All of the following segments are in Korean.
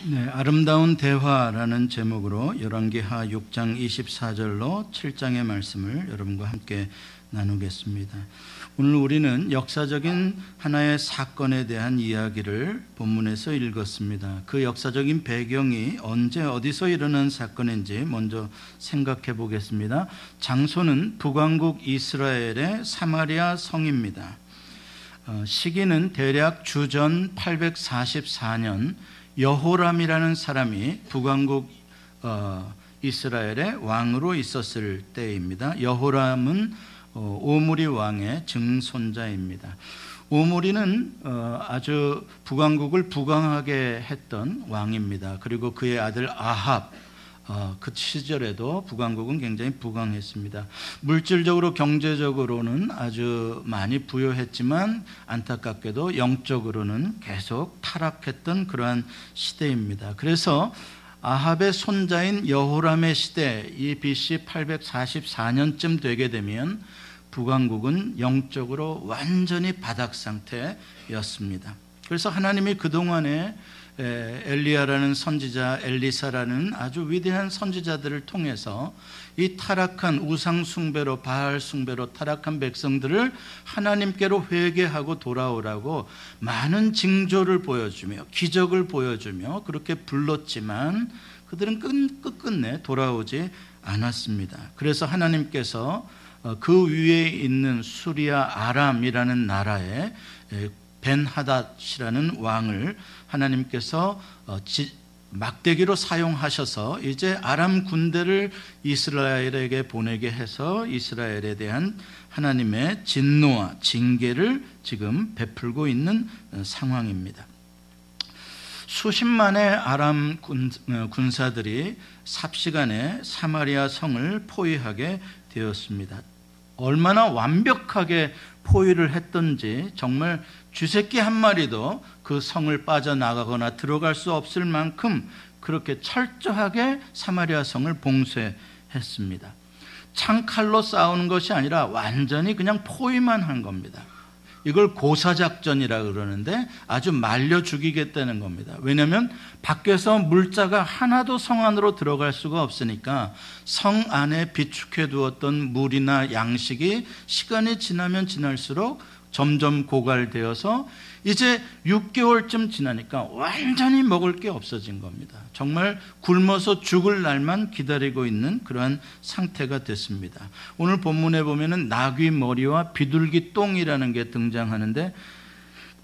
네, 아름다운 대화라는 제목으로 열왕기하 6장 24절로 7장의 말씀을 여러분과 함께 나누겠습니다. 오늘 우리는 역사적인 하나의 사건에 대한 이야기를 본문에서 읽었습니다. 그 역사적인 배경이 언제 어디서 일어난 사건인지 먼저 생각해 보겠습니다. 장소는 북왕국 이스라엘의 사마리아 성입니다. 시기는 대략 주전 844년 여호람이라는 사람이 북왕국 이스라엘의 왕으로 있었을 때입니다. 여호람은 오므리 왕의 증손자입니다. 오므리는 아주 북왕국을 부강하게 했던 왕입니다. 그리고 그의 아들 아합, 그 시절에도 북왕국은 굉장히 부강했습니다. 물질적으로 경제적으로는 아주 많이 부유했지만 안타깝게도 영적으로는 계속 타락했던 그러한 시대입니다. 그래서 아합의 손자인 여호람의 시대, 이 BC 844년쯤 되게 되면 북왕국은 영적으로 완전히 바닥 상태였습니다. 그래서 하나님이 그동안에 엘리야라는 선지자, 엘리사라는 아주 위대한 선지자들을 통해서 이 타락한 우상 숭배로, 바알 숭배로 타락한 백성들을 하나님께로 회개하고 돌아오라고 많은 징조를 보여주며 기적을 보여주며 그렇게 불렀지만 그들은 끝끝내 돌아오지 않았습니다. 그래서 하나님께서 그 위에 있는 수리아 아람이라는 나라에 벤하닷이라는 왕을 하나님께서 막대기로 사용하셔서 이제 아람 군대를 이스라엘에게 보내게 해서 이스라엘에 대한 하나님의 진노와 징계를 지금 베풀고 있는 상황입니다. 수십만의 아람 군사들이 삽시간에 사마리아 성을 포위하게 되었습니다. 얼마나 완벽하게 포위를 했던지 정말 쥐새끼 한 마리도 그 성을 빠져나가거나 들어갈 수 없을 만큼 그렇게 철저하게 사마리아 성을 봉쇄했습니다. 창칼로 싸우는 것이 아니라 완전히 그냥 포위만 한 겁니다. 이걸 고사작전이라 그러는데 아주 말려 죽이겠다는 겁니다. 왜냐하면 밖에서 물자가 하나도 성 안으로 들어갈 수가 없으니까 성 안에 비축해 두었던 물이나 양식이 시간이 지나면 지날수록 점점 고갈되어서 이제 6개월쯤 지나니까 완전히 먹을 게 없어진 겁니다. 정말 굶어서 죽을 날만 기다리고 있는 그러한 상태가 됐습니다. 오늘 본문에 보면은 나귀 머리와 비둘기 똥이라는 게 등장하는데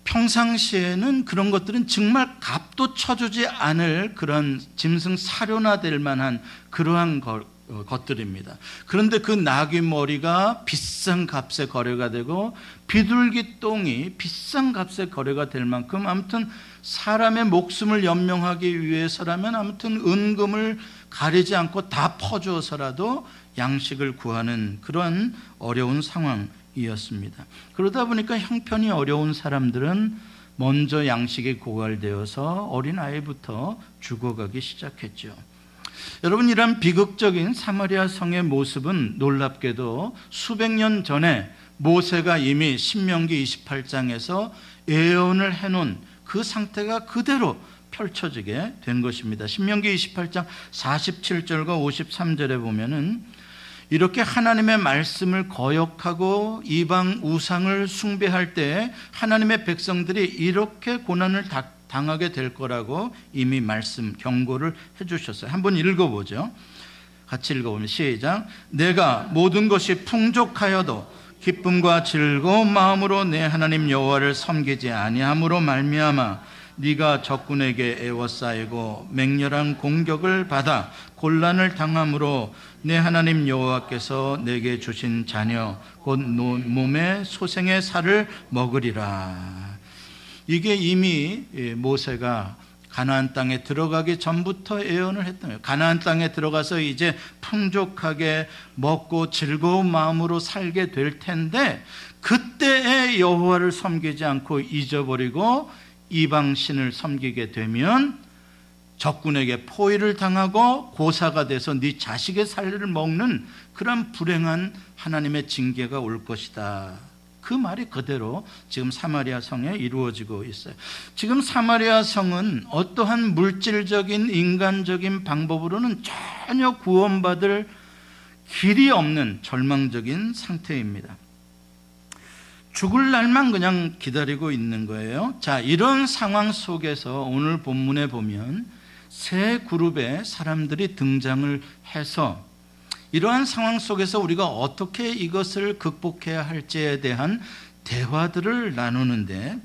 평상시에는 그런 것들은 정말 값도 쳐주지 않을 그런 짐승 사료나 될 만한 그러한 것들입니다. 그런데 그 나귀 머리가 비싼 값에 거래가 되고 비둘기 똥이 비싼 값에 거래가 될 만큼 아무튼 사람의 목숨을 연명하기 위해서라면 아무튼 은금을 가리지 않고 다 퍼주어서라도 양식을 구하는 그런 어려운 상황이었습니다. 그러다 보니까 형편이 어려운 사람들은 먼저 양식이 고갈되어서 어린아이부터 죽어가기 시작했죠. 여러분, 이런 비극적인 사마리아 성의 모습은 놀랍게도 수백 년 전에 모세가 이미 신명기 28장에서 예언을 해놓은 그 상태가 그대로 펼쳐지게 된 것입니다. 신명기 28장 47절과 53절에 보면은 이렇게 하나님의 말씀을 거역하고 이방 우상을 숭배할 때 하나님의 백성들이 이렇게 고난을 당하게 될 거라고 이미 경고를 해주셨어요. 한번 읽어보죠. 같이 읽어보면 시작. 내가 모든 것이 풍족하여도 기쁨과 즐거운 마음으로 내 하나님 여호와를 섬기지 아니함으로 말미암아 네가 적군에게 애워싸이고 맹렬한 공격을 받아 곤란을 당함으로 내 하나님 여호와께서 내게 주신 자녀 곧 몸의 소생의 살을 먹으리라. 이게 이미 모세가 가나안 땅에 들어가기 전부터 예언을 했던 거예요. 가나안 땅에 들어가서 이제 풍족하게 먹고 즐거운 마음으로 살게 될 텐데 그때의 여호와를 섬기지 않고 잊어버리고 이방신을 섬기게 되면 적군에게 포위를 당하고 고사가 돼서 네 자식의 살을 먹는 그런 불행한 하나님의 징계가 올 것이다. 그 말이 그대로 지금 사마리아 성에 이루어지고 있어요. 지금 사마리아 성은 어떠한 물질적인 인간적인 방법으로는 전혀 구원받을 길이 없는 절망적인 상태입니다. 죽을 날만 그냥 기다리고 있는 거예요. 자, 이런 상황 속에서 오늘 본문에 보면 세 그룹의 사람들이 등장을 해서 이러한 상황 속에서 우리가 어떻게 이것을 극복해야 할지에 대한 대화들을 나누는데,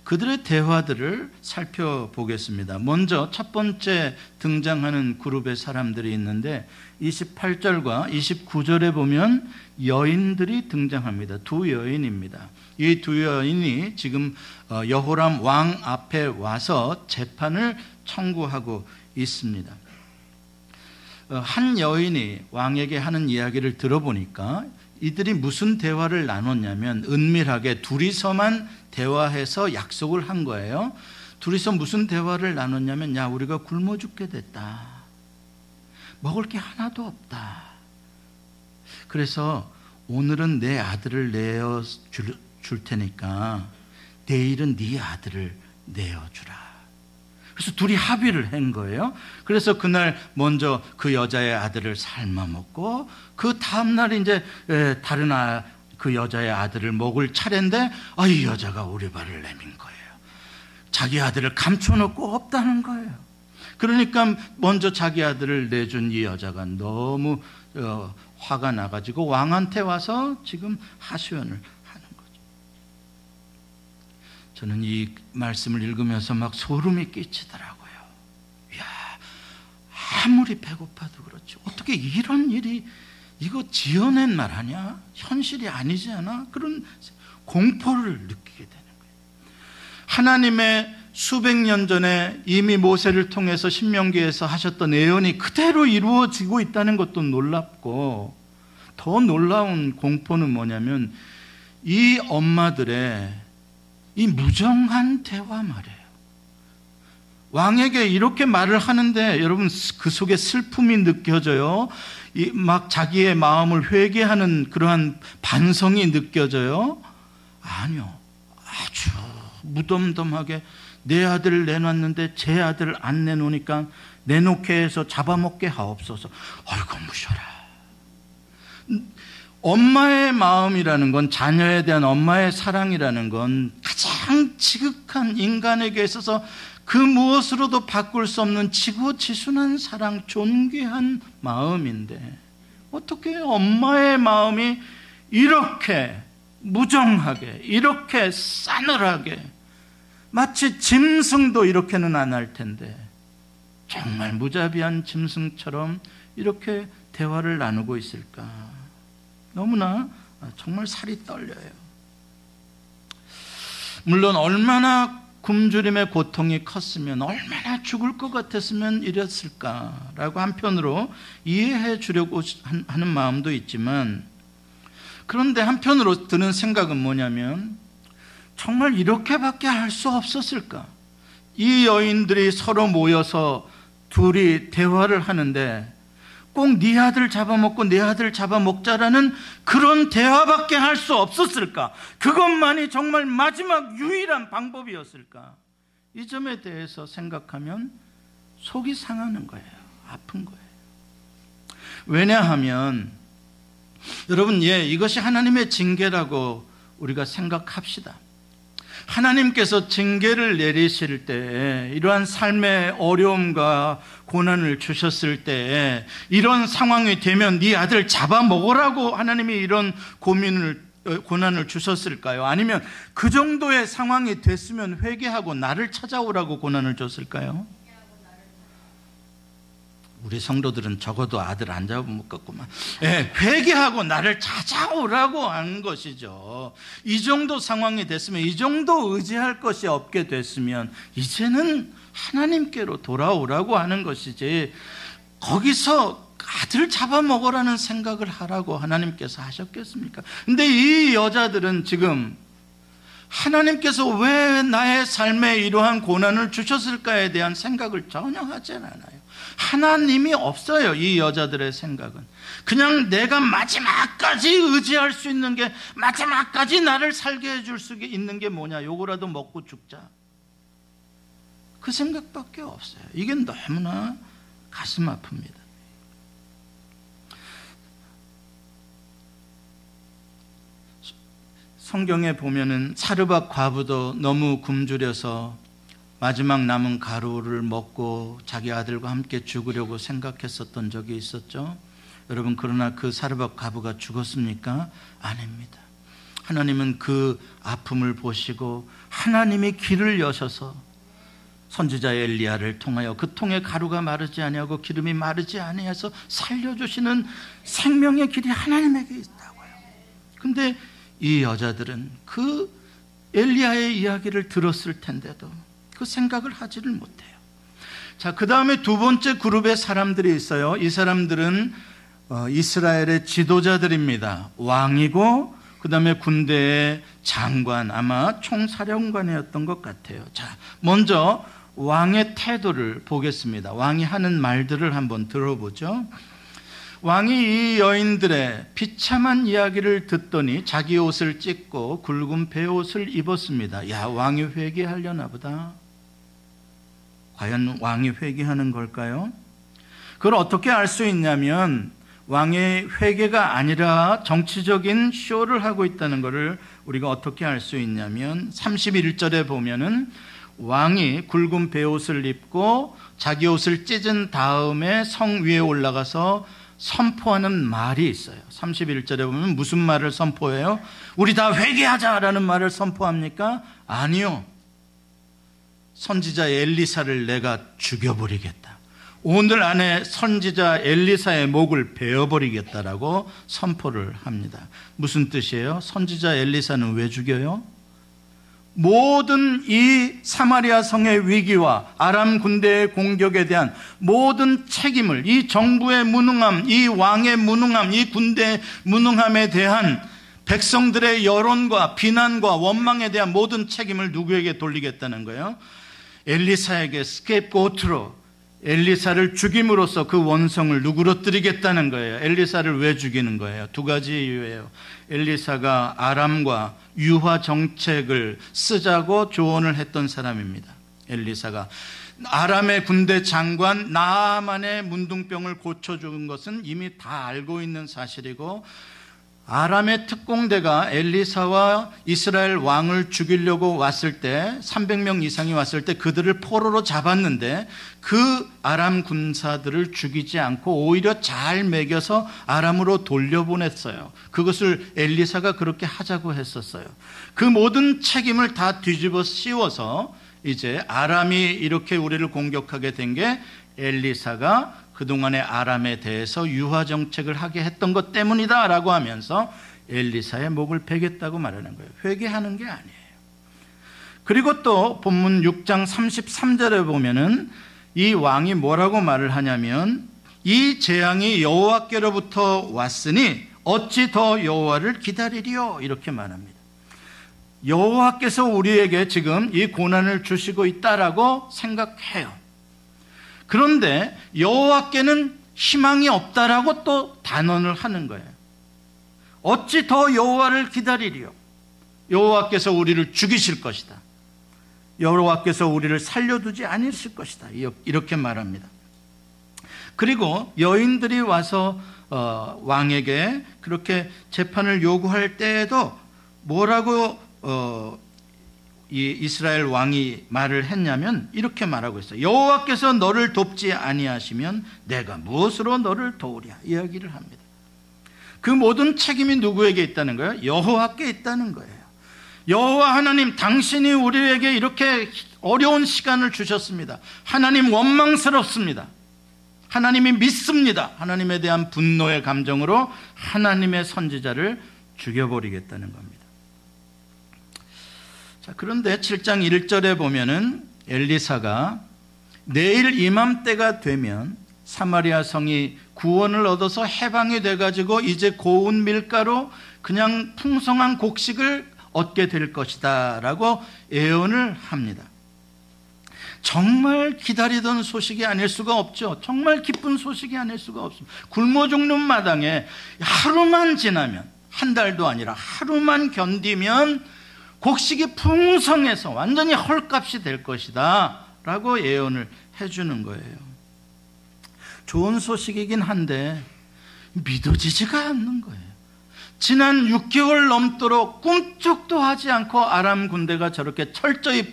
그들의 대화들을 살펴보겠습니다. 먼저 첫 번째 등장하는 그룹의 사람들이 있는데 28절과 29절에 보면 여인들이 등장합니다. 두 여인입니다. 이 두 여인이 지금 여호람 왕 앞에 와서 재판을 청구하고 있습니다. 한 여인이 왕에게 하는 이야기를 들어보니까 이들이 무슨 대화를 나눴냐면 은밀하게 둘이서만 대화해서 약속을 한 거예요. 둘이서 무슨 대화를 나눴냐면, 야, 우리가 굶어 죽게 됐다. 먹을 게 하나도 없다. 그래서 오늘은 내 아들을 내어 줄 테니까 내일은 네 아들을 내어 주라. 그래서 둘이 합의를 한 거예요. 그래서 그날 먼저 그 여자의 아들을 삶아 먹고, 그 다음날 이제 다른 그 여자의 아들을 먹을 차례인데, 이 여자가 오리발을 내민 거예요. 자기 아들을 감춰놓고 없다는 거예요. 그러니까 먼저 자기 아들을 내준 이 여자가 너무 화가 나가지고 왕한테 와서 지금 하소연을 하는 거죠. 저는 이 말씀을 읽으면서 막 소름이 끼치더라고요. 이야, 아무리 배고파도 그렇지 어떻게 이런 일이, 이거 지어낸 말 아니야? 현실이 아니지 않아? 그런 공포를 느끼게 되는 거예요. 하나님의 수백 년 전에 이미 모세를 통해서 신명기에서 하셨던 예언이 그대로 이루어지고 있다는 것도 놀랍고, 더 놀라운 공포는 뭐냐면 이 엄마들의 이 무정한 대화 말이에요. 왕에게 이렇게 말을 하는데 여러분, 그 속에 슬픔이 느껴져요. 막 자기의 마음을 회개하는 그러한 반성이 느껴져요? 아니요. 아주 무덤덤하게 내 아들을 내놨는데 제 아들을 안 내놓으니까 내놓게 해서 잡아먹게 하옵소서. 아이고 무셔라. 엄마의 마음이라는 건, 자녀에 대한 엄마의 사랑이라는 건 가장 지극한, 인간에게 있어서 그 무엇으로도 바꿀 수 없는 지고지순한 사랑, 존귀한 마음인데 어떻게 엄마의 마음이 이렇게 무정하게, 이렇게 싸늘하게, 마치 짐승도 이렇게는 안 할 텐데 정말 무자비한 짐승처럼 이렇게 대화를 나누고 있을까? 너무나 정말 살이 떨려요. 물론 얼마나 굶주림의 고통이 컸으면, 얼마나 죽을 것 같았으면 이랬을까라고 한편으로 이해해 주려고 하는 마음도 있지만, 그런데 한편으로 드는 생각은 뭐냐면, 정말 이렇게밖에 할 수 없었을까? 이 여인들이 서로 모여서 둘이 대화를 하는데 꼭 네 아들 잡아먹고 내 아들 잡아먹자라는 그런 대화밖에 할 수 없었을까? 그것만이 정말 마지막 유일한 방법이었을까? 이 점에 대해서 생각하면 속이 상하는 거예요. 아픈 거예요. 왜냐하면 여러분, 이것이 하나님의 징계라고 우리가 생각합시다. 하나님께서 징계를 내리실 때, 이러한 삶의 어려움과 고난을 주셨을 때, 이런 상황이 되면 네 아들 잡아먹으라고 하나님이 이런 고난을 주셨을까요? 아니면 그 정도의 상황이 됐으면 회개하고 나를 찾아오라고 고난을 줬을까요? 우리 성도들은 적어도 아들 안 잡아먹겠구만. 회개하고 나를 찾아오라고 한 것이죠. 이 정도 상황이 됐으면, 이 정도 의지할 것이 없게 됐으면 이제는 하나님께로 돌아오라고 하는 것이지, 거기서 아들 잡아먹으라는 생각을 하라고 하나님께서 하셨겠습니까? 근데 이 여자들은 지금 하나님께서 왜 나의 삶에 이러한 고난을 주셨을까에 대한 생각을 전혀 하지 않아요. 하나님이 없어요. 이 여자들의 생각은 그냥 내가 마지막까지 의지할 수 있는 게, 마지막까지 나를 살게 해줄 수 있는 게 뭐냐, 요거라도 먹고 죽자, 그 생각밖에 없어요. 이게 너무나 가슴 아픕니다. 성경에 보면은 사르밧 과부도 너무 굶주려서 마지막 남은 가루를 먹고 자기 아들과 함께 죽으려고 생각했었던 적이 있었죠. 여러분, 그러나 그 사르밧 과부가 죽었습니까? 아닙니다. 하나님은 그 아픔을 보시고 하나님이 길을 여셔서 선지자 엘리야를 통하여 그 통에 가루가 마르지 아니하고 기름이 마르지 아니해서 살려주시는 생명의 길이 하나님에게 있다고요. 근데 이 여자들은 그 엘리야의 이야기를 들었을 텐데도 그 생각을 하지를 못해요. 자, 그 다음에 두 번째 그룹의 사람들이 있어요. 이 사람들은 이스라엘의 지도자들입니다. 왕이고 그 다음에 군대의 장관, 아마 총사령관이었던 것 같아요. 자, 먼저 왕의 태도를 보겠습니다. 왕이 하는 말들을 한번 들어보죠. 왕이 이 여인들의 비참한 이야기를 듣더니 자기 옷을 찢고 굵은 베옷을 입었습니다. 야, 왕이 회개하려나 보다. 과연 왕이 회개하는 걸까요? 그걸 어떻게 알 수 있냐면 왕의 회개가 아니라 정치적인 쇼를 하고 있다는 것을 우리가 어떻게 알 수 있냐면 31절에 보면은 왕이 굵은 베옷을 입고 자기 옷을 찢은 다음에 성 위에 올라가서 선포하는 말이 있어요. 31절에 보면 무슨 말을 선포해요? 우리 다 회개하자라는 말을 선포합니까? 아니요. 선지자 엘리사를 내가 죽여버리겠다. 오늘 안에 선지자 엘리사의 목을 베어버리겠다라고 선포를 합니다. 무슨 뜻이에요? 선지자 엘리사는 왜 죽여요? 모든 이 사마리아 성의 위기와 아람 군대의 공격에 대한 모든 책임을, 이 정부의 무능함, 이 왕의 무능함, 이 군대의 무능함에 대한 백성들의 여론과 비난과 원망에 대한 모든 책임을 누구에게 돌리겠다는 거예요? 엘리사에게 스케이프고트로 엘리사를 죽임으로써 그 원성을 누그러뜨리겠다는 거예요. 엘리사를 왜 죽이는 거예요? 두 가지 이유예요. 엘리사가 아람과 유화 정책을 쓰자고 조언을 했던 사람입니다. 엘리사가 아람의 군대 장관 나아만의 문둥병을 고쳐준 것은 이미 다 알고 있는 사실이고, 아람의 특공대가 엘리사와 이스라엘 왕을 죽이려고 왔을 때 300명 이상이 왔을 때 그들을 포로로 잡았는데 그 아람 군사들을 죽이지 않고 오히려 잘 먹여서 아람으로 돌려보냈어요. 그것을 엘리사가 그렇게 하자고 했었어요. 그 모든 책임을 다 뒤집어 씌워서 이제 아람이 이렇게 우리를 공격하게 된 게 엘리사가 그동안의 아람에 대해서 유화 정책을 하게 했던 것 때문이다 라고 하면서 엘리사의 목을 베겠다고 말하는 거예요. 회개하는 게 아니에요. 그리고 또 본문 6장 33절에 보면은 이 왕이 뭐라고 말을 하냐면 이 재앙이 여호와께로부터 왔으니 어찌 더 여호와를 기다리리요, 이렇게 말합니다. 여호와께서 우리에게 지금 이 고난을 주시고 있다라고 생각해요. 그런데 여호와께는 희망이 없다라고 또 단언을 하는 거예요. 어찌 더 여호와를 기다리리요? 여호와께서 우리를 죽이실 것이다. 여호와께서 우리를 살려두지 않으실 것이다. 이렇게 말합니다. 그리고 여인들이 와서 왕에게 그렇게 재판을 요구할 때에도 뭐라고 이 이스라엘 왕이 말을 했냐면 이렇게 말하고 있어요. 여호와께서 너를 돕지 아니하시면 내가 무엇으로 너를 도우랴, 이야기를 합니다. 그 모든 책임이 누구에게 있다는 거예요? 여호와께 있다는 거예요. 여호와 하나님, 당신이 우리에게 이렇게 어려운 시간을 주셨습니다. 하나님 원망스럽습니다. 하나님이 믿습니다. 하나님에 대한 분노의 감정으로 하나님의 선지자를 죽여버리겠다는 겁니다. 자, 그런데 7장 1절에 보면은 엘리사가 내일 이맘때가 되면 사마리아 성이 구원을 얻어서 해방이 돼가지고 이제 고운 밀가루, 그냥 풍성한 곡식을 얻게 될 것이다 라고 예언을 합니다. 정말 기다리던 소식이 아닐 수가 없죠. 정말 기쁜 소식이 아닐 수가 없습니다. 굶어 죽는 마당에 하루만 지나면, 한 달도 아니라 하루만 견디면 곡식이 풍성해서 완전히 헐값이 될 것이다 라고 예언을 해주는 거예요. 좋은 소식이긴 한데 믿어지지가 않는 거예요. 지난 6개월 넘도록 꿈쩍도 하지 않고 아람 군대가 저렇게 철저히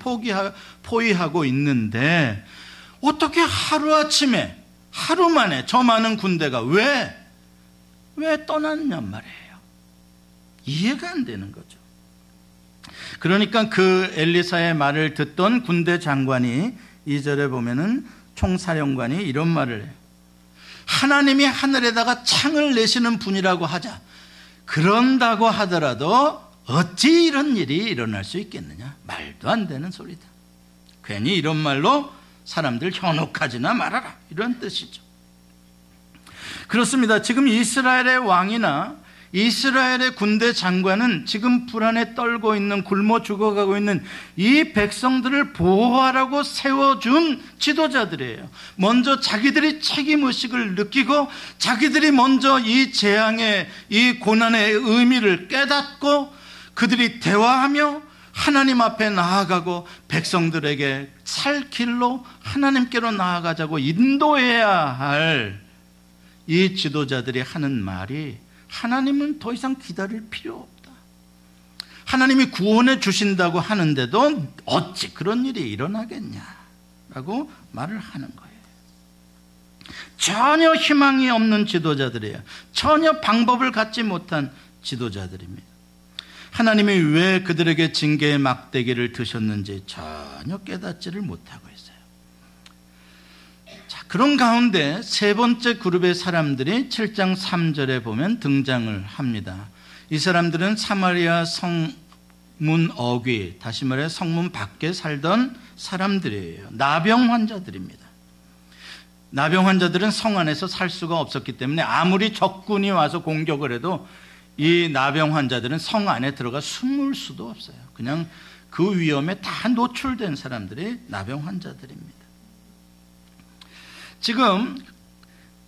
포위하고 있는데 어떻게 하루아침에, 하루 만에 저 많은 군대가 왜 떠났냔 말이에요. 이해가 안 되는 거죠. 그러니까 그 엘리사의 말을 듣던 군대 장관이 2절에 보면은 총사령관이 이런 말을 해요. 하나님이 하늘에다가 창을 내시는 분이라고 하자. 그런다고 하더라도 어찌 이런 일이 일어날 수 있겠느냐. 말도 안 되는 소리다. 괜히 이런 말로 사람들 현혹하지나 말아라, 이런 뜻이죠. 그렇습니다. 지금 이스라엘의 왕이나 이스라엘의 군대 장관은 지금 불안에 떨고 있는, 굶어 죽어가고 있는 이 백성들을 보호하라고 세워준 지도자들이에요. 먼저 자기들이 책임의식을 느끼고 자기들이 먼저 이 재앙의, 이 고난의 의미를 깨닫고 그들이 대화하며 하나님 앞에 나아가고 백성들에게 살 길로 하나님께로 나아가자고 인도해야 할 이 지도자들이 하는 말이, 하나님은 더 이상 기다릴 필요 없다. 하나님이 구원해 주신다고 하는데도 어찌 그런 일이 일어나겠냐라고 말을 하는 거예요. 전혀 희망이 없는 지도자들이에요. 전혀 방법을 갖지 못한 지도자들입니다. 하나님이 왜 그들에게 징계의 막대기를 드셨는지 전혀 깨닫지를 못하고 있어요. 자, 그런 가운데 세 번째 그룹의 사람들이 7장 3절에 보면 등장을 합니다. 이 사람들은 사마리아 성문 어귀, 다시 말해 성문 밖에 살던 사람들이에요. 나병 환자들입니다. 나병 환자들은 성 안에서 살 수가 없었기 때문에 아무리 적군이 와서 공격을 해도 이 나병 환자들은 성 안에 들어가 숨을 수도 없어요. 그냥 그 위험에 다 노출된 사람들이 나병 환자들입니다. 지금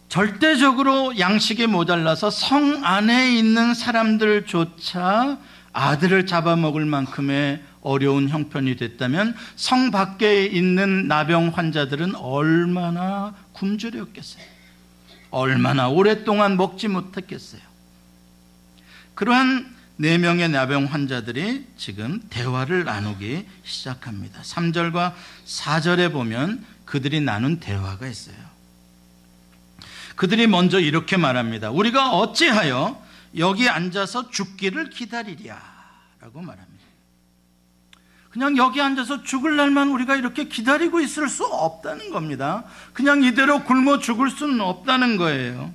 절대적으로 양식이 모자라서 성 안에 있는 사람들조차 아들을 잡아먹을 만큼의 어려운 형편이 됐다면 성 밖에 있는 나병 환자들은 얼마나 굶주렸겠어요. 얼마나 오랫동안 먹지 못했겠어요. 그러한 4명의 나병 환자들이 지금 대화를 나누기 시작합니다. 3절과 4절에 보면 그들이 나눈 대화가 있어요. 그들이 먼저 이렇게 말합니다. 우리가 어찌하여 여기 앉아서 죽기를 기다리랴 라고 말합니다. 그냥 여기 앉아서 죽을 날만 우리가 이렇게 기다리고 있을 수 없다는 겁니다. 그냥 이대로 굶어 죽을 수는 없다는 거예요.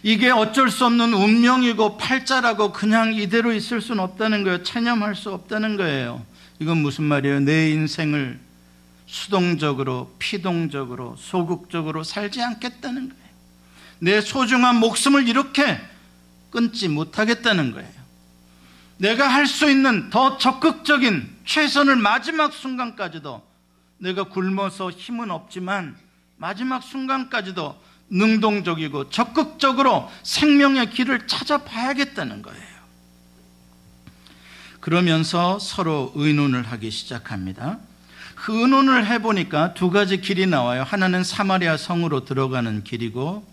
이게 어쩔 수 없는 운명이고 팔자라고 그냥 이대로 있을 수는 없다는 거예요. 체념할 수 없다는 거예요. 이건 무슨 말이에요? 내 인생을 수동적으로, 피동적으로, 소극적으로 살지 않겠다는 거예요. 내 소중한 목숨을 이렇게 끊지 못하겠다는 거예요. 내가 할 수 있는 더 적극적인 최선을 마지막 순간까지도, 내가 굶어서 힘은 없지만 마지막 순간까지도 능동적이고 적극적으로 생명의 길을 찾아봐야겠다는 거예요. 그러면서 서로 의논을 하기 시작합니다. 그 의논을 해보니까 2가지 길이 나와요. 하나는 사마리아 성으로 들어가는 길이고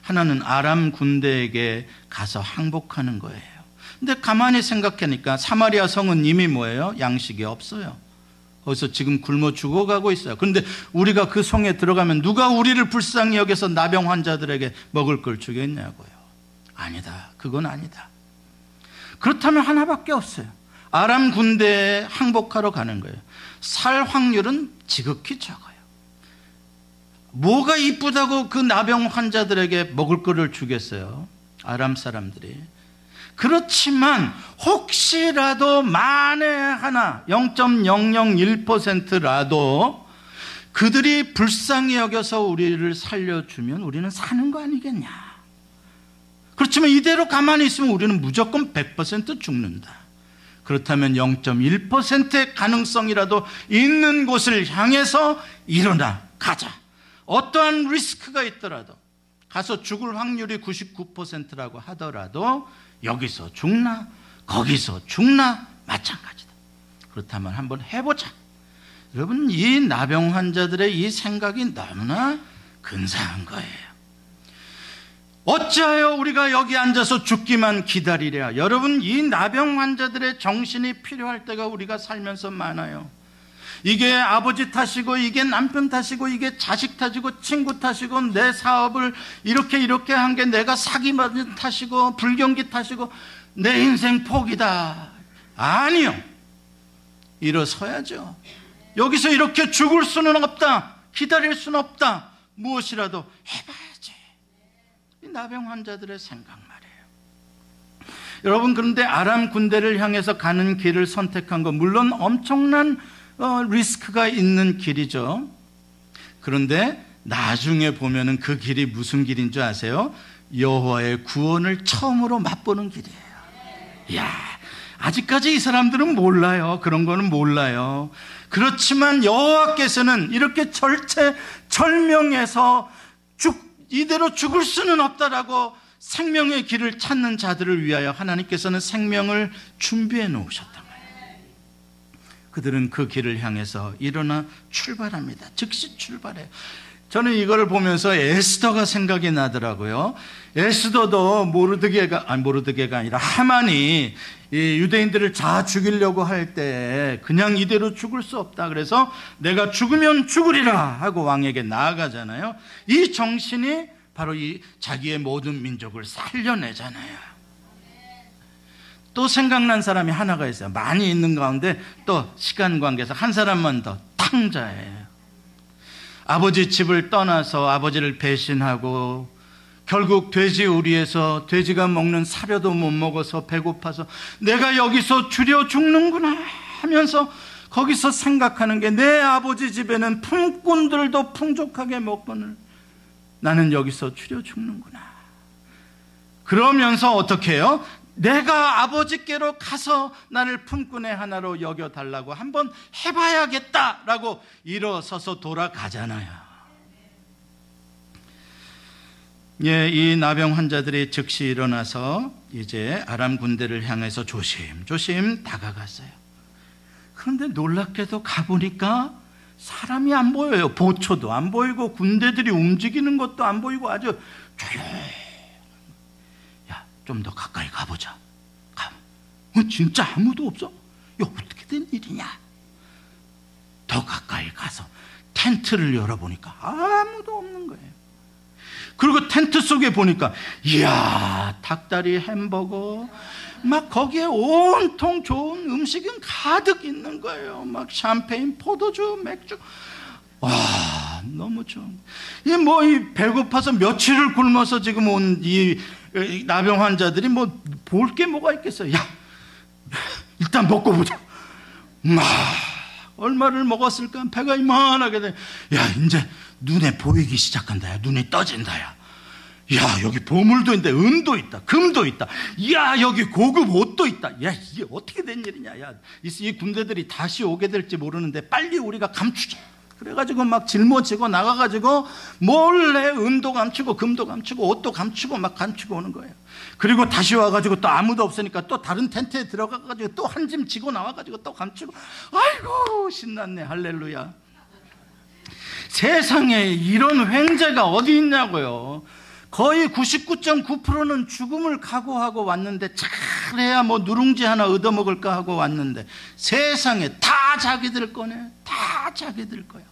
하나는 아람 군대에게 가서 항복하는 거예요. 근데 가만히 생각하니까 사마리아 성은 이미 뭐예요? 양식이 없어요. 거기서 지금 굶어 죽어가고 있어요. 그런데 우리가 그 성에 들어가면 누가 우리를 불쌍히 여겨서 나병 환자들에게 먹을 걸 주겠냐고요. 아니다. 그건 아니다. 그렇다면 하나밖에 없어요. 아람 군대에 항복하러 가는 거예요. 살 확률은 지극히 적어요. 뭐가 이쁘다고 그 나병 환자들에게 먹을 거를 주겠어요? 아람 사람들이. 그렇지만 혹시라도 만에 하나 0.001%라도 그들이 불쌍히 여겨서 우리를 살려주면 우리는 사는 거 아니겠냐. 그렇지만 이대로 가만히 있으면 우리는 무조건 100% 죽는다. 그렇다면 0.1%의 가능성이라도 있는 곳을 향해서 일어나 가자. 어떠한 리스크가 있더라도, 가서 죽을 확률이 99%라고 하더라도 여기서 죽나 거기서 죽나 마찬가지다. 그렇다면 한번 해보자. 여러분, 이 나병 환자들의 이 생각이 너무나 근사한 거예요. 어찌하여 우리가 여기 앉아서 죽기만 기다리랴. 여러분, 이 나병 환자들의 정신이 필요할 때가 우리가 살면서 많아요. 이게 아버지 탓이고, 이게 남편 탓이고, 이게 자식 탓이고, 친구 탓이고, 내 사업을 이렇게 한 게 내가 사기 맞은 탓이고, 불경기 탓이고, 내 인생 포기다. 아니요, 일어서야죠. 여기서 이렇게 죽을 수는 없다, 기다릴 수는 없다, 무엇이라도 해봐야지. 이 나병 환자들의 생각 말이에요. 여러분, 그런데 아람 군대를 향해서 가는 길을 선택한 거, 물론 엄청난 리스크가 있는 길이죠. 그런데 나중에 보면은 그 길이 무슨 길인 줄 아세요? 여호와의 구원을 처음으로 맛보는 길이에요. 이야, 아직까지 이 사람들은 몰라요. 그런 거는 몰라요. 그렇지만 여호와께서는 이렇게 절체절명해서 이대로 죽을 수는 없다라고 생명의 길을 찾는 자들을 위하여 하나님께서는 생명을 준비해 놓으셨다. 그들은 그 길을 향해서 일어나 출발합니다. 즉시 출발해요. 저는 이걸 보면서 에스더가 생각이 나더라고요. 에스더도 모르드게가 아니라 하만이 이 유대인들을 다 죽이려고 할 때 그냥 이대로 죽을 수 없다. 그래서 내가 죽으면 죽으리라 하고 왕에게 나아가잖아요. 이 정신이 바로 이 자기의 모든 민족을 살려내잖아요. 또 생각난 사람이 하나가 있어요. 많이 있는 가운데 또 시간 관계에서 한 사람만 더, 탕자예요. 아버지 집을 떠나서 아버지를 배신하고 결국 돼지 우리에서 돼지가 먹는 사료도 못 먹어서 배고파서 내가 여기서 줄여 죽는구나 하면서 거기서 생각하는 게, 내 아버지 집에는 품꾼들도 풍족하게 먹거늘 나는 여기서 줄여 죽는구나. 그러면서 어떻게 해요? 내가 아버지께로 가서 나를 품꾼의 하나로 여겨달라고 한번 해봐야겠다라고 일어서서 돌아가잖아요. 예, 이 나병 환자들이 즉시 일어나서 이제 아람 군대를 향해서 조심조심 다가갔어요. 그런데 놀랍게도 가보니까 사람이 안 보여요. 보초도 안 보이고 군대들이 움직이는 것도 안 보이고 아주 조용히. 좀 더 가까이 가보자. 진짜 아무도 없어? 야, 어떻게 된 일이냐? 더 가까이 가서 텐트를 열어보니까 아무도 없는 거예요. 그리고 텐트 속에 보니까 이야, 닭다리, 햄버거 막 거기에 온통 좋은 음식은 가득 있는 거예요. 막 샴페인, 포도주, 맥주. 와, 너무 좋은. 이 배고파서 며칠을 굶어서 지금 온 이 나병 환자들이 뭐 볼 게 뭐가 있겠어요. 야, 일단 먹고 보자. 얼마를 먹었을까? 배가 이만하게 돼. 야, 이제 눈에 보이기 시작한다. 야, 눈이 떠진다. 야, 여기 보물도 있는데 은도 있다, 금도 있다. 야, 여기 고급 옷도 있다. 야, 이게 어떻게 된 일이냐? 야, 이 군대들이 다시 오게 될지 모르는데 빨리 우리가 감추자. 그래가지고 막 짊어지고 나가가지고 몰래 은도 감추고 금도 감추고 옷도 감추고 막 감추고 오는 거예요. 그리고 다시 와가지고 또 아무도 없으니까 또 다른 텐트에 들어가가지고 또 한 짐 지고 나와가지고 또 감추고. 아이고, 신났네. 할렐루야. 세상에 이런 횡재가 어디 있냐고요. 거의 99.9%는 죽음을 각오하고 왔는데, 잘해야 뭐 누룽지 하나 얻어먹을까 하고 왔는데 세상에 다 자기들 거네. 다 자기들 거야.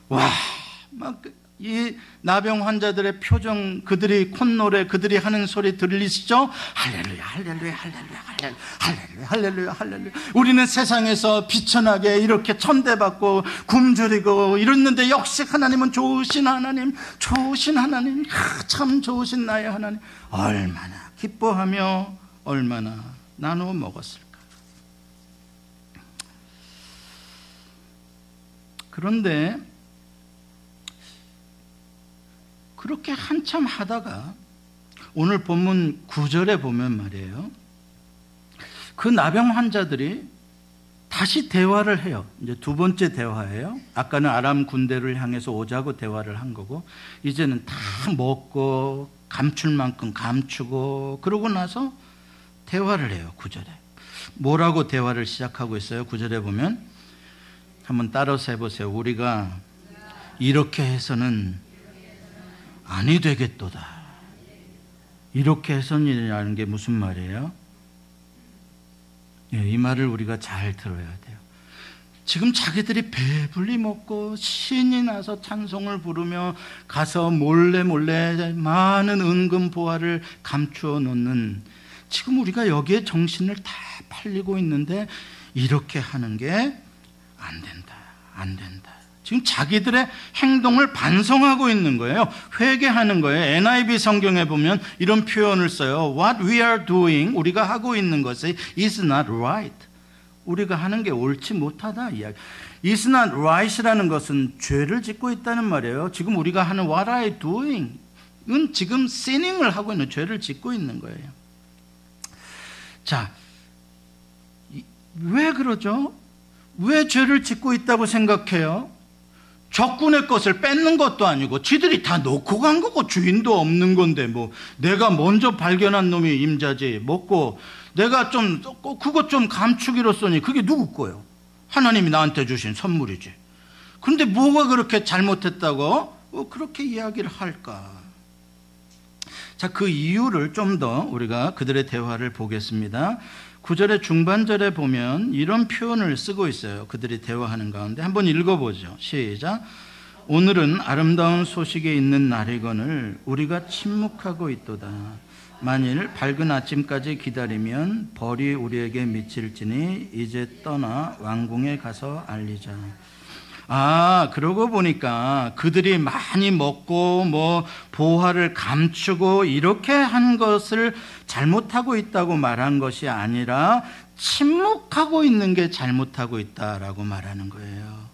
와, 막 이 나병 환자들의 표정, 그들이 콧노래, 그들이 하는 소리 들리시죠? 할렐루야, 할렐루야, 할렐루야, 할렐루야, 할렐루야, 할렐루야. 우리는 세상에서 비천하게 이렇게 천대받고 굶주리고 이랬는데 역시 하나님은 좋으신 하나님, 좋으신 하나님, 참 좋으신 나의 하나님. 얼마나 기뻐하며 얼마나 나누어 먹었을까. 그런데 그렇게 한참 하다가 오늘 본문 9절에 보면 말이에요, 그 나병 환자들이 다시 대화를 해요. 이제 두 번째 대화예요. 아까는 아람 군대를 향해서 오자고 대화를 한 거고, 이제는 다 먹고 감출 만큼 감추고 그러고 나서 대화를 해요. 9절에 뭐라고 대화를 시작하고 있어요? 9절에 보면 한번 따라서 해보세요. 우리가 이렇게 해서는 아니 되겠도다. 이렇게 해서는이라는 게 무슨 말이에요? 예, 이 말을 우리가 잘 들어야 돼요. 지금 자기들이 배불리 먹고 신이 나서 찬송을 부르며 가서 몰래 많은 은금 보화를 감추어 놓는, 지금 우리가 여기에 정신을 다 팔리고 있는데 이렇게 하는 게 안 된다, 안 된다. 지금 자기들의 행동을 반성하고 있는 거예요. 회개하는 거예요. NIV 성경에 보면 이런 표현을 써요. What we are doing, 우리가 하고 있는 것이 is not right. 우리가 하는 게 옳지 못하다 이야기. is not right이라는 것은 죄를 짓고 있다는 말이에요. 지금 우리가 하는 what I doing 은 지금 sinning을 하고 있는, 죄를 짓고 있는 거예요. 자, 왜 그러죠? 왜 죄를 짓고 있다고 생각해요? 적군의 것을 뺏는 것도 아니고 지들이 다 놓고 간 거고 주인도 없는 건데, 뭐 내가 먼저 발견한 놈이 임자지, 먹고 내가 좀 그것 좀 감추기로 써니 그게 누구 거예요? 하나님이 나한테 주신 선물이지. 그런데 뭐가 그렇게 잘못했다고 그렇게 이야기를 할까? 자, 그 이유를 좀 더 우리가 그들의 대화를 보겠습니다. 9절의 중반절에 보면 이런 표현을 쓰고 있어요. 그들이 대화하는 가운데 한번 읽어보죠. 시작. 오늘은 아름다운 소식이 있는 날이거늘 우리가 침묵하고 있도다. 만일 밝은 아침까지 기다리면 벌이 우리에게 미칠지니 이제 떠나 왕궁에 가서 알리자. 아, 그러고 보니까 그들이 많이 먹고 뭐 보화를 감추고 이렇게 한 것을 잘못하고 있다고 말한 것이 아니라 침묵하고 있는 게 잘못하고 있다라고 말하는 거예요.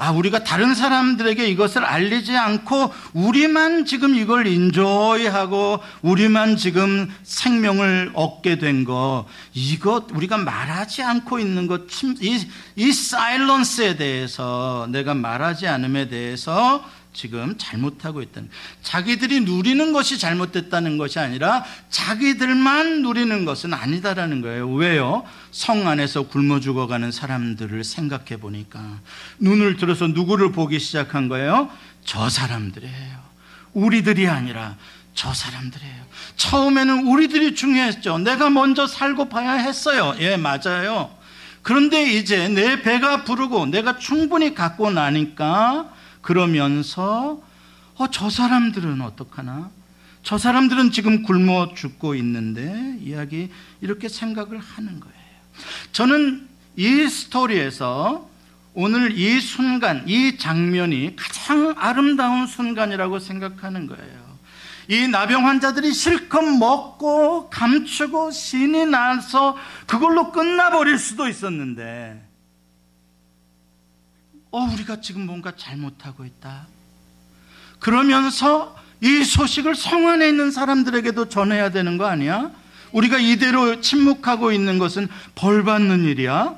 아, 우리가 다른 사람들에게 이것을 알리지 않고 우리만 지금 이걸 인조이하고 우리만 지금 생명을 얻게 된 거, 이것 우리가 말하지 않고 있는 것, 이 사일런스에 대해서, 내가 말하지 않음에 대해서 지금 잘못하고 있다는, 자기들이 누리는 것이 잘못됐다는 것이 아니라 자기들만 누리는 것은 아니다라는 거예요. 왜요? 성 안에서 굶어 죽어가는 사람들을 생각해 보니까 눈을 들어서 누구를 보기 시작한 거예요? 저 사람들이에요. 우리들이 아니라 저 사람들이에요. 처음에는 우리들이 중요했죠. 내가 먼저 살고 봐야 했어요. 예, 맞아요. 그런데 이제 내 배가 부르고 내가 충분히 갖고 나니까, 그러면서 저 사람들은 어떡하나? 저 사람들은 지금 굶어 죽고 있는데, 이야기 이렇게 생각을 하는 거예요. 저는 이 스토리에서 오늘 이 순간, 이 장면이 가장 아름다운 순간이라고 생각하는 거예요. 이 나병 환자들이 실컷 먹고 감추고 신이 나서 그걸로 끝나버릴 수도 있었는데, 우리가 지금 뭔가 잘못하고 있다. 그러면서 이 소식을 성 안에 있는 사람들에게도 전해야 되는 거 아니야? 우리가 이대로 침묵하고 있는 것은 벌 받는 일이야.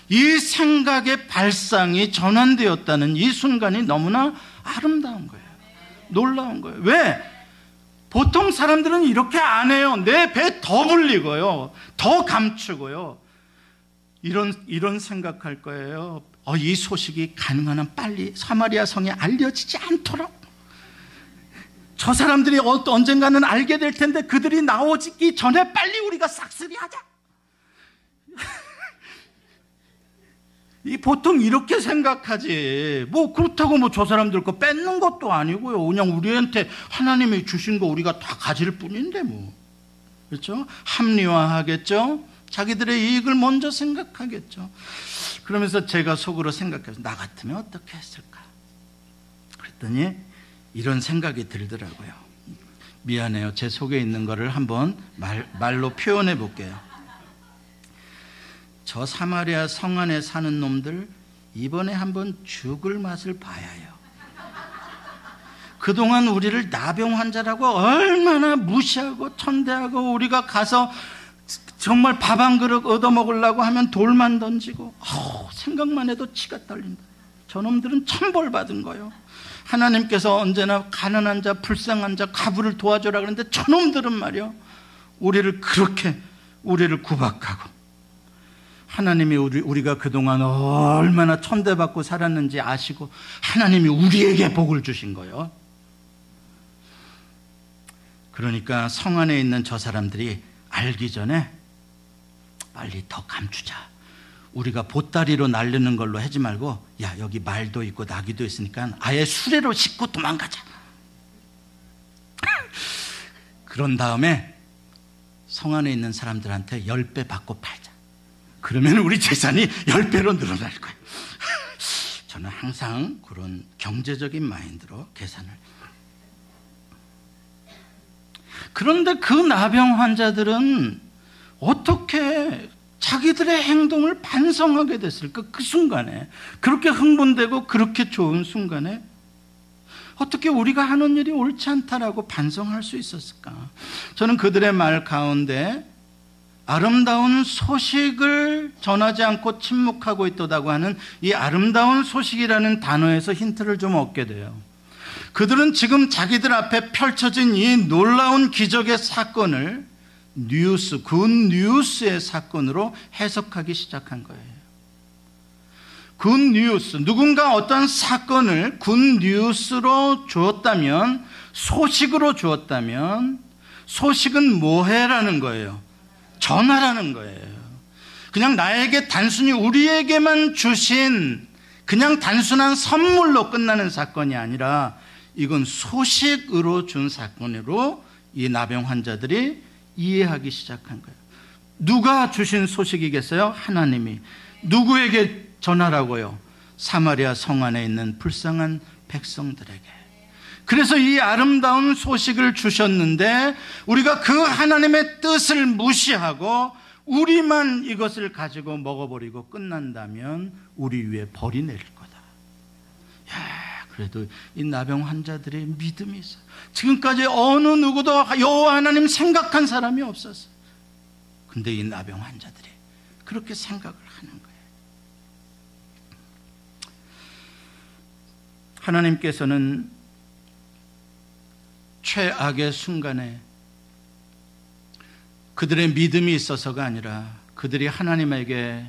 이 생각의 발상이 전환되었다는 이 순간이 너무나 아름다운 거예요. 놀라운 거예요. 왜? 보통 사람들은 이렇게 안 해요. 내 배 더 불리고요, 더 감추고요, 이런 생각할 거예요. 이 소식이 가능한 한 빨리 사마리아 성에 알려지지 않도록, 저 사람들이 언젠가는 알게 될 텐데 그들이 나오기 전에 빨리 우리가 싹쓸이하자. 보통 이렇게 생각하지. 뭐 그렇다고 뭐 저 사람들 거 뺏는 것도 아니고요, 그냥 우리한테 하나님이 주신 거 우리가 다 가질 뿐인데 뭐, 그렇죠? 합리화하겠죠. 자기들의 이익을 먼저 생각하겠죠. 그러면서 제가 속으로 생각해서 나 같으면 어떻게 했을까? 그랬더니 이런 생각이 들더라고요. 미안해요. 제 속에 있는 거를 한번 말로 표현해 볼게요. 저 사마리아 성 안에 사는 놈들 이번에 한번 죽을 맛을 봐야 해요. 그동안 우리를 나병 환자라고 얼마나 무시하고 천대하고, 우리가 가서 정말 밥 한 그릇 얻어먹으려고 하면 돌만 던지고 생각만 해도 치가 떨린다. 저놈들은 천벌 받은 거예요. 하나님께서 언제나 가난한 자, 불쌍한 자, 가부를 도와줘라 그러는데 저놈들은 말이요, 우리를 구박하고, 하나님이 우리가 그동안 얼마나 천대받고 살았는지 아시고 하나님이 우리에게 복을 주신 거예요. 그러니까 성 안에 있는 저 사람들이 알기 전에 빨리 더 감추자. 우리가 보따리로 날르는 걸로 하지 말고, 야, 여기 말도 있고 나귀도 있으니까 아예 수레로 싣고 도망가자. 그런 다음에 성 안에 있는 사람들한테 10배 받고 팔자. 그러면 우리 재산이 10배로 늘어날 거예요. 저는 항상 그런 경제적인 마인드로 계산을. 그런데 그 나병 환자들은 어떻게 자기들의 행동을 반성하게 됐을까? 그 순간에, 그렇게 흥분되고 그렇게 좋은 순간에 어떻게 우리가 하는 일이 옳지 않다라고 반성할 수 있었을까? 저는 그들의 말 가운데 아름다운 소식을 전하지 않고 침묵하고 있다고 하는 이 아름다운 소식이라는 단어에서 힌트를 좀 얻게 돼요. 그들은 지금 자기들 앞에 펼쳐진 이 놀라운 기적의 사건을 굿 뉴스의 사건으로 해석하기 시작한 거예요. 굿 뉴스, 누군가 어떤 사건을 굿 뉴스로 주었다면, 소식으로 주었다면, 소식은 뭐해라는 거예요? 전하라는 거예요. 그냥 나에게 단순히 우리에게만 주신 그냥 단순한 선물로 끝나는 사건이 아니라 이건 소식으로 준 사건으로 이 나병 환자들이 이해하기 시작한 거예요. 누가 주신 소식이겠어요? 하나님이. 누구에게 전하라고요? 사마리아 성 안에 있는 불쌍한 백성들에게. 그래서 이 아름다운 소식을 주셨는데 우리가 그 하나님의 뜻을 무시하고 우리만 이것을 가지고 먹어버리고 끝난다면 우리 위에 벌이 내릴 거다. 그래도 이 나병 환자들의 믿음이 있어요. 지금까지 어느 누구도 여호와 하나님 생각한 사람이 없었어요. 근데 이 나병 환자들이 그렇게 생각을 하는 거예요. 하나님께서는 최악의 순간에 그들의 믿음이 있어서가 아니라, 그들이 하나님에게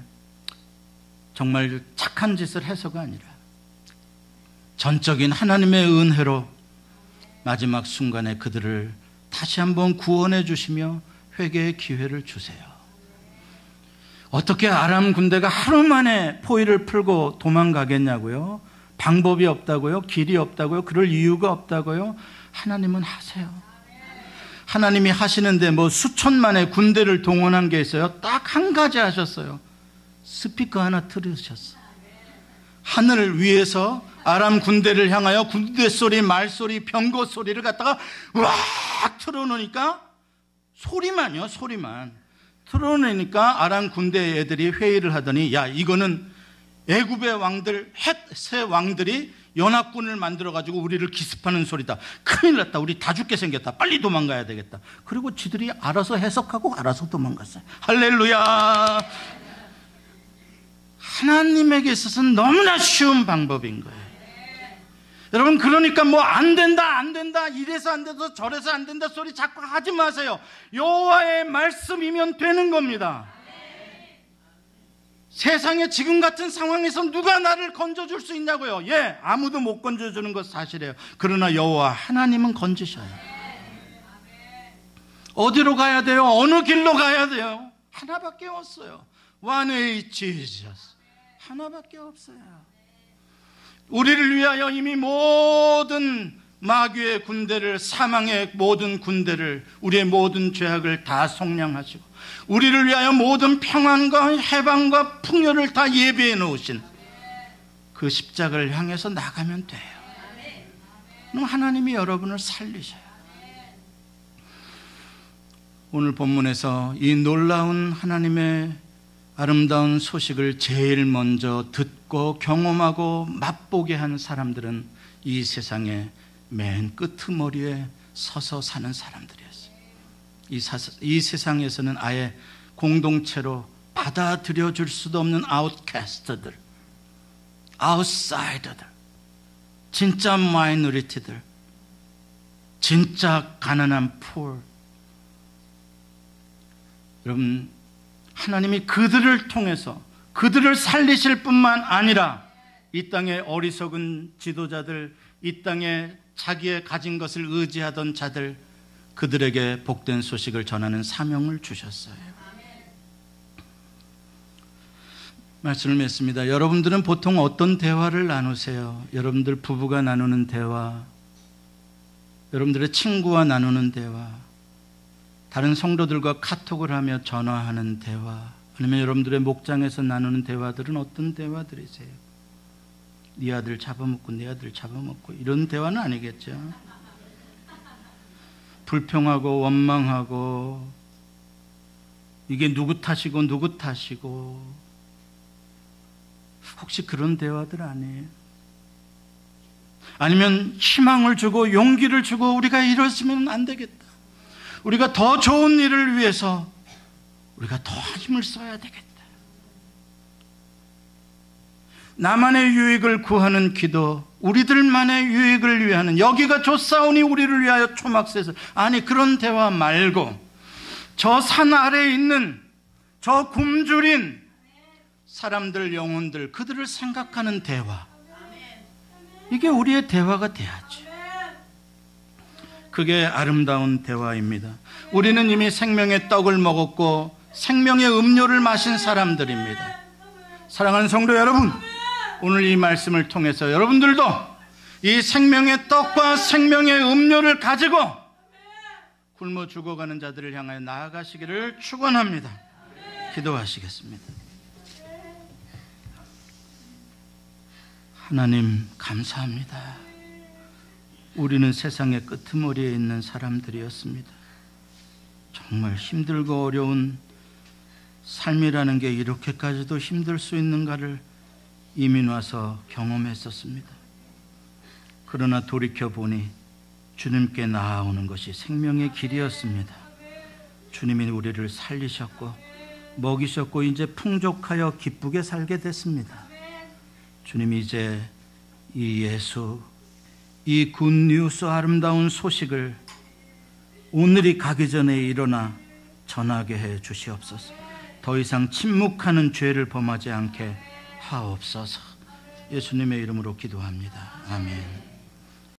정말 착한 짓을 해서가 아니라 전적인 하나님의 은혜로 마지막 순간에 그들을 다시 한번 구원해 주시며 회개의 기회를 주세요. 어떻게 아람 군대가 하루 만에 포위를 풀고 도망가겠냐고요? 방법이 없다고요? 길이 없다고요? 그럴 이유가 없다고요? 하나님은 하세요. 하나님이 하시는데 뭐 수천만의 군대를 동원한 게 있어요? 딱 한 가지 하셨어요. 스피커 하나 틀으셨어요. 하늘 위에서 아람 군대를 향하여 군대 소리, 말소리, 병거 소리를 갖다가 왁 틀어놓으니까, 소리만요, 소리만 틀어놓으니까 아람 군대 애들이 회의를 하더니, 야, 이거는 애굽의 왕들, 헷세 왕들이 연합군을 만들어가지고 우리를 기습하는 소리다. 큰일 났다. 우리 다 죽게 생겼다. 빨리 도망가야 되겠다. 그리고 지들이 알아서 해석하고 알아서 도망갔어요. 할렐루야. 하나님에게 있어서는 너무나 쉬운 방법인 거예요. 여러분, 그러니까 뭐 안 된다, 이래서 안 돼서 저래서 안 된다 소리 자꾸 하지 마세요. 여호와의 말씀이면 되는 겁니다. 세상에 지금 같은 상황에서 누가 나를 건져줄 수 있냐고요? 예, 아무도 못 건져주는 것 사실이에요. 그러나 여호와 하나님은 건지셔요. 어디로 가야 돼요? 어느 길로 가야 돼요? 하나밖에 없어요. One way Jesus. 하나밖에 없어요. 우리를 위하여 이미 모든 마귀의 군대를, 사망의 모든 군대를, 우리의 모든 죄악을 다 속량하시고 우리를 위하여 모든 평안과 해방과 풍요를 다 예비해 놓으신 그 십자가를 향해서 나가면 돼요. 그럼 하나님이 여러분을 살리셔요. 오늘 본문에서 이 놀라운 하나님의 아름다운 소식을 제일 먼저 듣고 경험하고 맛보게 한 사람들은 이 세상의 맨 끄트머리에 서서 사는 사람들이었어요. 이 세상에서는 아예 공동체로 받아들여 줄 수도 없는 아웃캐스트들, 아웃사이더들, 진짜 마이너리티들, 진짜 가난한 푸어. 여러분, 하나님이 그들을 통해서 그들을 살리실 뿐만 아니라 이 땅의 어리석은 지도자들, 이 땅에 자기의 가진 것을 의지하던 자들, 그들에게 복된 소식을 전하는 사명을 주셨어요. 말씀을 맺습니다. 여러분들은 보통 어떤 대화를 나누세요? 여러분들 부부가 나누는 대화, 여러분들의 친구와 나누는 대화, 다른 성도들과 카톡을 하며 전화하는 대화, 아니면 여러분들의 목장에서 나누는 대화들은 어떤 대화들이세요? 네 아들 잡아먹고 내 아들 잡아먹고 이런 대화는 아니겠죠? 불평하고 원망하고 이게 누구 탓이고 누구 탓이고, 혹시 그런 대화들 아니에요? 아니면 희망을 주고 용기를 주고 우리가 이러시면 안 되겠다, 우리가 더 좋은 일을 위해서 우리가 더 힘을 써야 되겠다, 나만의 유익을 구하는 기도, 우리들만의 유익을 위하는, 여기가 좋사오니 우리를 위하여 초막셋을, 아니 그런 대화 말고 저 산 아래에 있는 저 굶주린 사람들, 영혼들, 그들을 생각하는 대화, 이게 우리의 대화가 돼야지. 그게 아름다운 대화입니다. 우리는 이미 생명의 떡을 먹었고 생명의 음료를 마신 사람들입니다. 사랑하는 성도 여러분, 오늘 이 말씀을 통해서 여러분들도 이 생명의 떡과 생명의 음료를 가지고 굶어 죽어가는 자들을 향하여 나아가시기를 축원합니다. 기도하시겠습니다. 하나님 감사합니다. 우리는 세상의 끄트머리에 있는 사람들이었습니다. 정말 힘들고 어려운 삶이라는 게 이렇게까지도 힘들 수 있는가를 이민 와서 경험했었습니다. 그러나 돌이켜보니 주님께 나아오는 것이 생명의 길이었습니다. 주님이 우리를 살리셨고 먹이셨고 이제 풍족하여 기쁘게 살게 됐습니다. 주님이 이제 이 예수, 이 굿뉴스, 아름다운 소식을 오늘이 가기 전에 일어나 전하게 해 주시옵소서. 더 이상 침묵하는 죄를 범하지 않게 하옵소서. 예수님의 이름으로 기도합니다. 아멘.